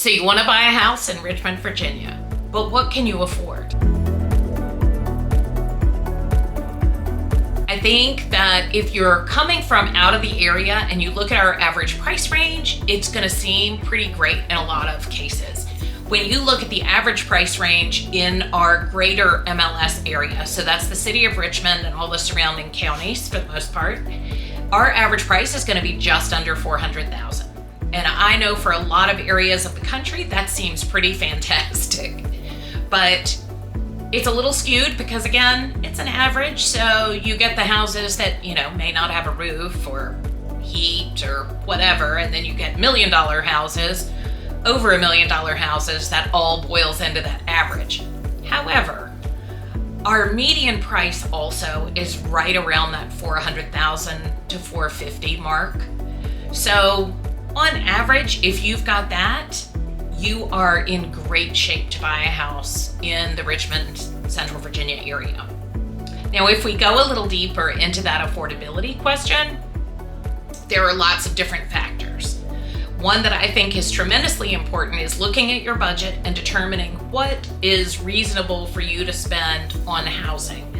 So you want to buy a house in Richmond, Virginia, but what can you afford? I think that if you're coming from out of the area and you look at our average price range, it's going to seem pretty great in a lot of cases. When you look at the average price range in our greater MLS area, so that's the city of Richmond and all the surrounding counties for the most part, our average price is going to be just under $400,000. And I know for a lot of areas of the country, that seems pretty fantastic. But it's a little skewed because, again, it's an average. So you get the houses that, may not have a roof or heat or whatever. And then you get $1 million houses, over $1 million houses. That all boils into that average. However, our median price also is right around that $400,000 to $450,000 mark. So on average, if you've got that, you are in great shape to buy a house in the Richmond, Central Virginia area. Now, if we go a little deeper into that affordability question, there are lots of different factors. One that I think is tremendously important is looking at your budget and determining what is reasonable for you to spend on housing.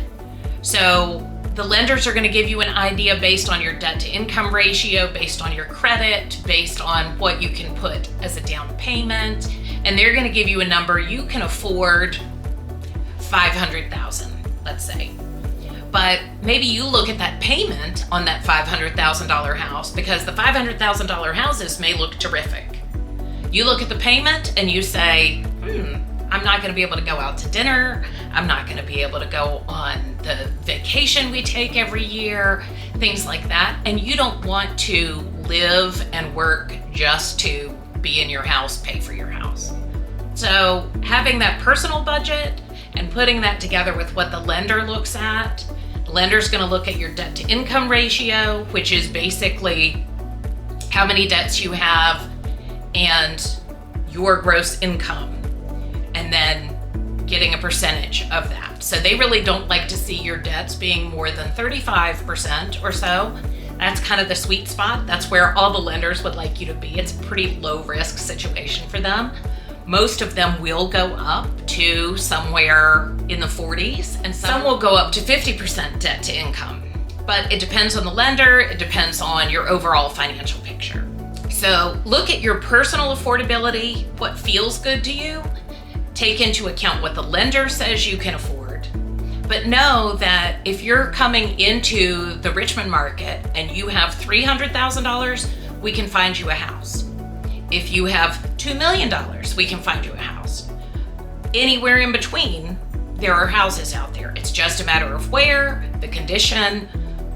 So the lenders are going to give you an idea based on your debt to income ratio, based on your credit, based on what you can put as a down payment, and they're going to give you a number you can afford $500,000, let's say. But maybe you look at that payment on that $500,000 house because the $500,000 houses may look terrific. You look at the payment and you say, I'm not going to be able to go out to dinner. I'm not going to be able to go on the vacation we take every year, things like that. And you don't want to live and work just to be in your house, pay for your house. So having that personal budget and putting that together with what the lender looks at, the lender's going to look at your debt to income ratio, which is basically how many debts you have and your gross income, and then getting a percentage of that. So they really don't like to see your debts being more than 35% or so. That's kind of the sweet spot. That's where all the lenders would like you to be. It's a pretty low risk situation for them. Most of them will go up to somewhere in the 40s, and some will go up to 50% debt to income. But it depends on the lender. It depends on your overall financial picture. So look at your personal affordability, what feels good to you. Take into account what the lender says you can afford. But know that if you're coming into the Richmond market and you have $300,000, we can find you a house. If you have $2 million, we can find you a house. Anywhere in between, there are houses out there. It's just a matter of where, the condition,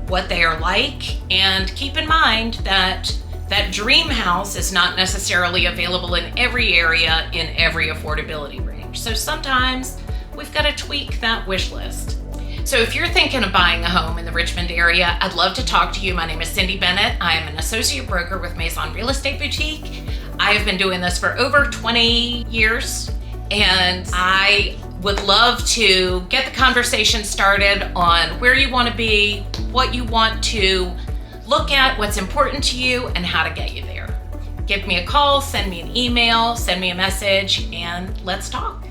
what they are like, and keep in mind that that dream house is not necessarily available in every area in every affordability range. So sometimes we've got to tweak that wish list. So if you're thinking of buying a home in the Richmond area, I'd love to talk to you. My name is Cindy Bennett. I am an associate broker with Maison Real Estate Boutique. I have been doing this for over 20 years, and I would love to get the conversation started on where you want to be, what you want to look at, what's important to you, and how to get you there. Give me a call, send me an email, send me a message, and let's talk.